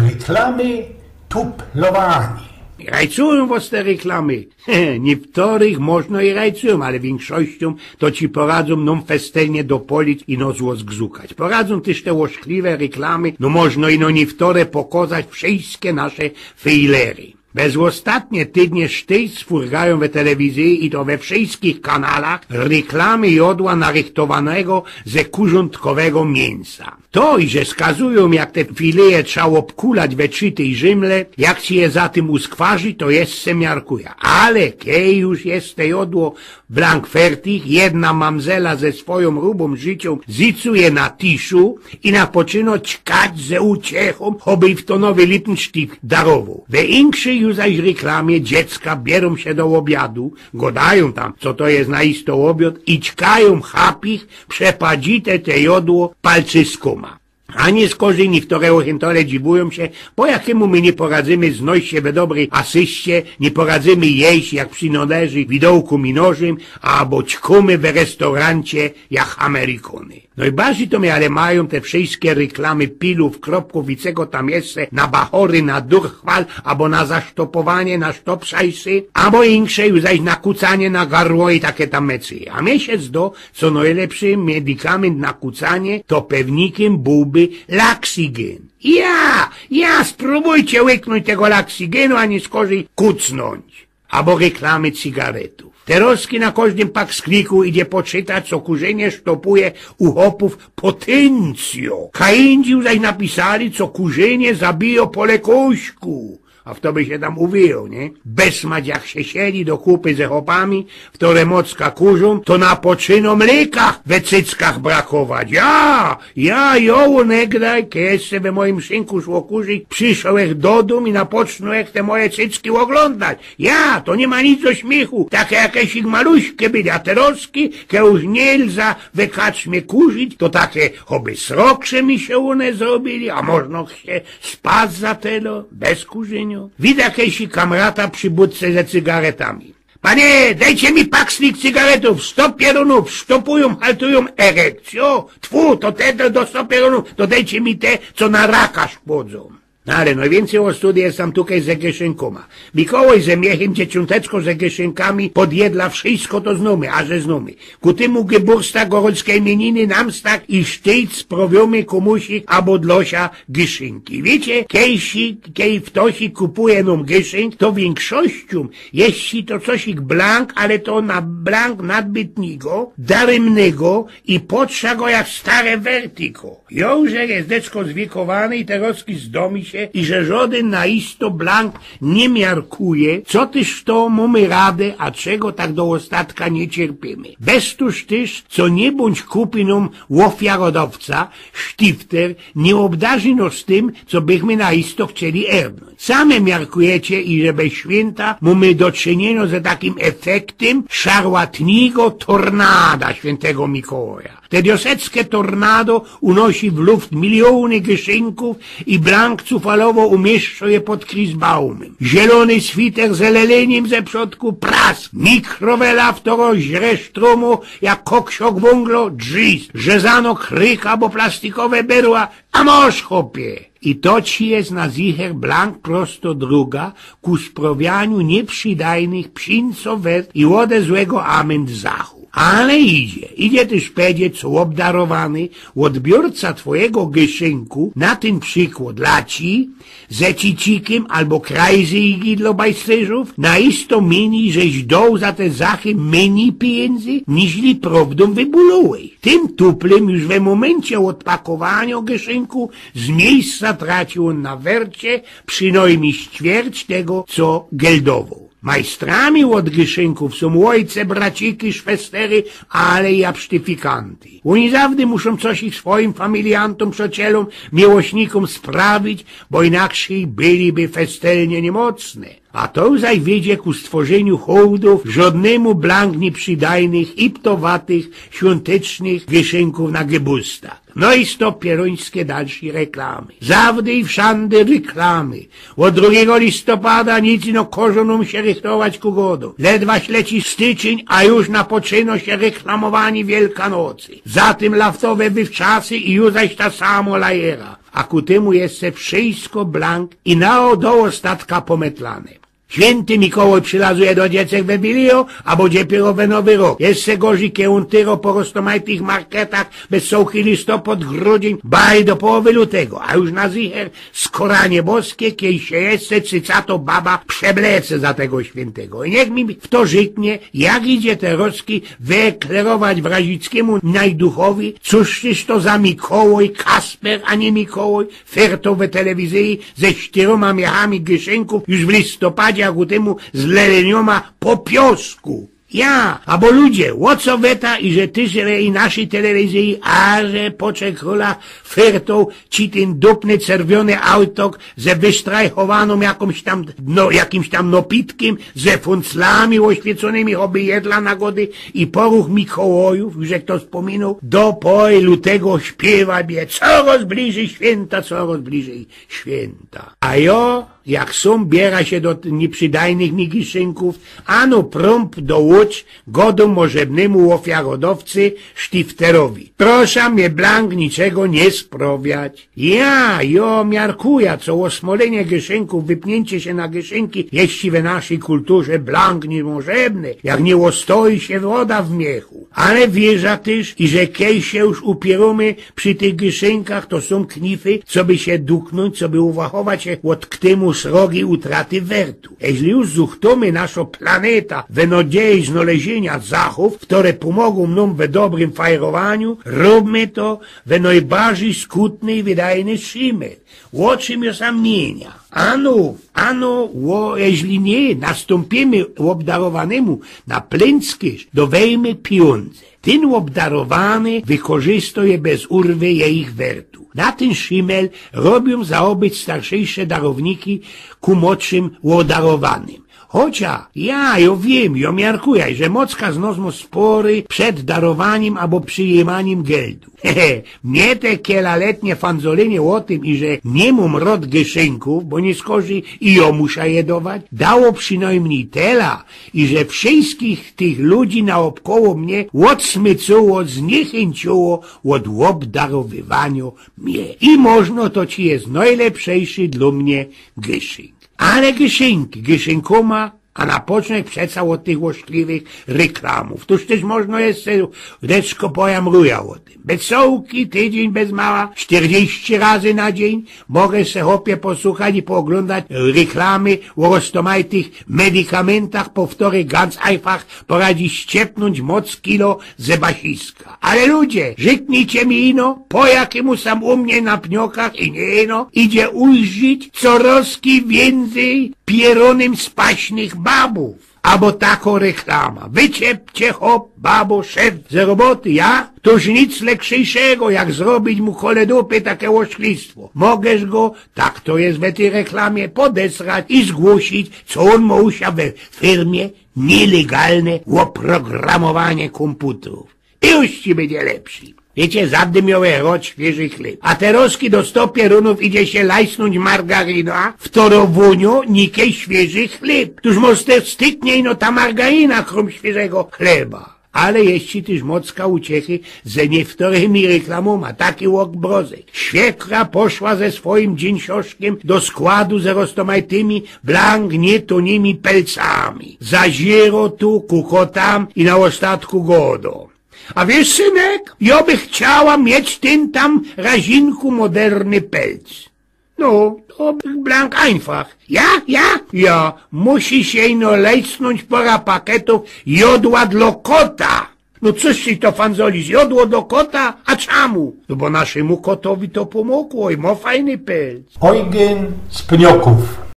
Reklamy tuplowanie. Rajcują was te reklamy. Niektórych można i rajcują, ale większością to ci poradzą nam festelnie dopolić i no zło zgzukać. Poradzą też te łoszkliwe reklamy, no można i no niektóre pokazać wszystkie nasze fejlery. Bez ostatnie tydnie sztyc furgają we telewizji i to we wszystkich kanałach reklamy jodła narychtowanego ze kurzątkowego mięsa. To i że skazują, jak te fileje trzeba obkulać we czytej żymle, jak ci je za tym uskwarzy, to jest se miarkuje. Ale kej już jest te jodło blank fertig, jedna mamzela ze swoją rubą życią zicuje na tiszu i na poczyno ćkać ze uciechą, choby w to nowy Lippenstift darował. We inkszej już zaś reklamie dziecka bierą się do obiadu, godają tam, co to jest na isto obiad i ćkają chapich przepadzite te jodło palczyskoma. A nie z korzeni, w którego chętole dziwują się, po jakiemu my nie poradzimy znojść się we dobrej asyście, nie poradzimy jeść jak przynależy widołku minożym, albo ćkumy we restaurancie jak Amerykony. No i bardziej to mnie ale mają te wszystkie reklamy pilów, kropków i czego tam jeszcze na bachory, na durchwal, albo na zasztopowanie, na sztopszajsy, albo insze już zaś na kucanie na garło i takie tam mecy. A miesiąc do, co najlepszy medykament na kucanie, to pewnikiem byłby laksygen. Spróbujcie łyknąć tego laksygenu, a nie skorzej kucnąć. Albo reklamy cygaretów. Teroski na każdym pak skliku idzie poczytać, co kurzenie sztopuje u chopów potencjo. Kaindziu zaś napisali, co kurzenie zabija po lekośku. A w to by się tam uwijał, nie? Besmać jak się siedzi do kupy ze chopami, w które mocka kurzą, to na poczyno mleka we cyckach brakować. Ja, negdaj, kiedy we moim szynku szło kurzyć, przyszłych do dum i napocznułech te moje cycki oglądać. To nie ma nic do śmiechu. Takie jakieś ich maluśkie byli, a teroski, ke już nie lza we kaczmie kurzyć, to takie choby sroksze mi się one zrobili, a można się spać za telo, bez kurzenia. Widzę jakieś kamrata przy budce ze cygaretami. Panie, dajcie mi pakslik cygaretów, 100 pierunów, sztopują, haltują erekcjo. To te do 100 pierunów, to dajcie mi te, co na raka szkodzą. No ale najwięcej o studii jest tam tutaj ze gieszynkoma. Mikołaj ze miechem dzieciąteczko ze gieszynkami podjedla wszystko to znamy, a że znamy. Ku temu geburstag gorolskiej imieniny namstak i sztyc sproviomy komusik albo dlosia gieszynki. Wiecie, kej wtosi kupuje nam gieszynk, to większością jeśli to cosik blank, ale to na blank nadbytniego, daremnego i potrza go jak stare vertiko. Jołże jest deczko zwiekowany i teroski zdomi się i że żaden naisto blank nie miarkuje, co tyż to mamy radę, a czego tak do ostatka nie cierpimy. Bez tuż tyż, co nie bądź kupi nam łofiarodowca, sztifter, nie obdarzy nos tym, co byśmy naisto chcieli ernąć. Same miarkujecie i że bez święta mamy do czynienia ze takim efektem szarłatniego tornada świętego Mikołaja. Te dioseckie tornado unosi w luft miliony gieszynków i blank cufalowo umieszcza je pod Christbaumem. Zielony switer z leleniem ze przodku pras, mikrowela w to źre sztrumu jak koksiok wąglo, dżis, rzezano kryka, bo plastikowe berła, a moż chopie. I to ci jest na zicher blank prosto druga ku sprawianiu nieprzydajnych psincowet i łode złego amend zachu. Ale idzie też powiedzieć, co obdarowany odbiorca twojego gieszynku, na ten przykład dla ci, ze cicikiem albo krajzy i gidlo bajstryżów, na isto mini, żeś dał za te zachy mniej pieniędzy, niźli prawdą wybulułej. Tym tuplem już we momencie odpakowania gieszynku z miejsca tracił on na wercie przynajmniej ćwierć tego, co geldował. Majstrami od gieszynków są ojce, braciki, szwestery, ale i absztyfikanty. Oni zawsze muszą coś ich swoim familiantom, przyjacielom, miłośnikom sprawić, bo inaczej byliby festelnie niemocne. A to zaś wiedzie ku stworzeniu hołdów żadnemu blank nieprzydajnych, iptowatych, świątecznych gieszynków na gebustach. No i sto pierońskie dalsze reklamy. Zawdy i wszędzie reklamy. Od 2 listopada nic ino korzoną się rychtować ku godu. Ledwa leci styczeń, a już napoczyno się reklamowani Wielkanocy. Zatem laftowe wywczasy i już zaś ta samo lajera. a ku temu jeszcze wszystko blank i do ostatka pometlane. Święty Mikołaj przylazuje do dziecek we Bilio, albo dopiero we Nowy Rok. Jeszcze gorzej, kiedy on tyro po roztomajtych marketach bez sołchy listopad, grudzień, baj do połowy lutego. A już na zicher skoranie boskie, kiedy się jeszcze cycato baba przeblece za tego świętego. I niech mi w to żyknie, jak idzie te roczki wyeklerować Wrazickiemu najduchowi, cóżż to za Mikołaj, Kasper, a nie Mikołaj, fertowe telewizji ze 4 miechami gyszynków już w listopadzie, jak u temu z lelenioma po piosku. Ja, albo ludzie, łoco weta i że ty że i naszej telewizji, a że poczek króla fertą ci ten dupny czerwiony autok ze wystrajchowaną jakimś tam nopitkiem, ze funclami oświeconymi oby jedla na gody i poruch Mikołajów, że kto wspominał, do pory lutego śpiewa bie, coraz bliżej święta, coraz bliżej święta. A jo, jak są biera się do nieprzydajnych mi giszynków, ano promp do łódź godu możebnemu ofiarodowcy Sztifterowi. Proszę mnie blank niczego nie sprowiać. Jo miarkuja, co osmolenie giszynków, wypnięcie się na giszynki, jeśli we naszej kulturze blank niemożebne, jak nie ostoi się woda w miechu. Ale wierza też, i że kiej się już upieramy przy tych giszynkach, to są knify, co by się duknąć, co by uwachować się od k temu srogi utraty wertu. Jeśli już zuchtamy naszą planeta we nadziei znalezienia zachów, które pomogą nam we dobrym fajerowaniu, róbmy to we najbardziej skutny i wydajny szymer. O czym ja sam mienia? Jeśli nie, nastąpimy obdarowanemu na plęckiż, dowejmy pieniądze. Ten obdarowany wykorzystuje bez urwy ich wertu. Na ten szymel robią zaobyć starszejsze darowniki ku młodszym łodarowanym. Chociaż ja wiem, miarkuję, że mocka znozmo spory przed darowaniem albo przyjmaniem geldu. Mnie te kielaletnie fanzolenie o tym, i że nie mam rod gieszynków, bo nie skorzy i muszę jedować, dało przynajmniej tela, i że wszystkich tych ludzi naokoło mnie odsmycuło, zniechęciło od obdarowywania mnie. I można to ci jest najlepszejszy dla mnie gieszynk. Ale giszynkoma, a na początek przeca od tych łośliwych reklamów. Tuż też można jeszcze deczko pojamruja o tym. Bez sołki, tydzień bez mała, 40 razy na dzień mogę se hopie posłuchać i pooglądać reklamy o roztomajtych medykamentach, powtóry ganz einfach poradzi ściepnąć moc kilo ze basiska. Ale ludzie, żyknijcie mi ino, po jakiemu sam u mnie na pniokach i nie ino, idzie ujrzyć corazki więcej pieronym spaśnych babów. Albo taką reklama. Wyciepcie hop, babo, szef ze roboty, ja? Toż nic lepszejszego, jak zrobić mu kole dupy takie oszklistwo. Mogesz go, tak to jest we tej reklamie, podesrać i zgłosić, co on musia we firmie nielegalne oprogramowanie komputerów. I już ci będzie lepszy. Wiecie, zadymiowe rod świeży chleb. A teroski do 100 pierunów idzie się lajsnąć margarina, w torowuniu nikiej świeży chleb. Tuż może styknie ta margarina krom świeżego chleba. Ale jeśli też mocka uciechy ze niektórymi reklamoma, taki łok brozek. Świekra poszła ze swoim dzięcioszkiem do składu ze roztomajtymi blank nietonimi pelcami. Zaziero tu, kukotam i na ostatku godo. A wiesz, synek, ja by chciała mieć ten tam razinku moderny pelc. No, to blank einfach. Ja, musi się ino lejsnąć pora paketów jodła dla kota. No coś ci to fanzoli, jodło do kota? A czemu? No bo naszemu kotowi to pomogło i ma fajny pelc. Eugen z Pnioków.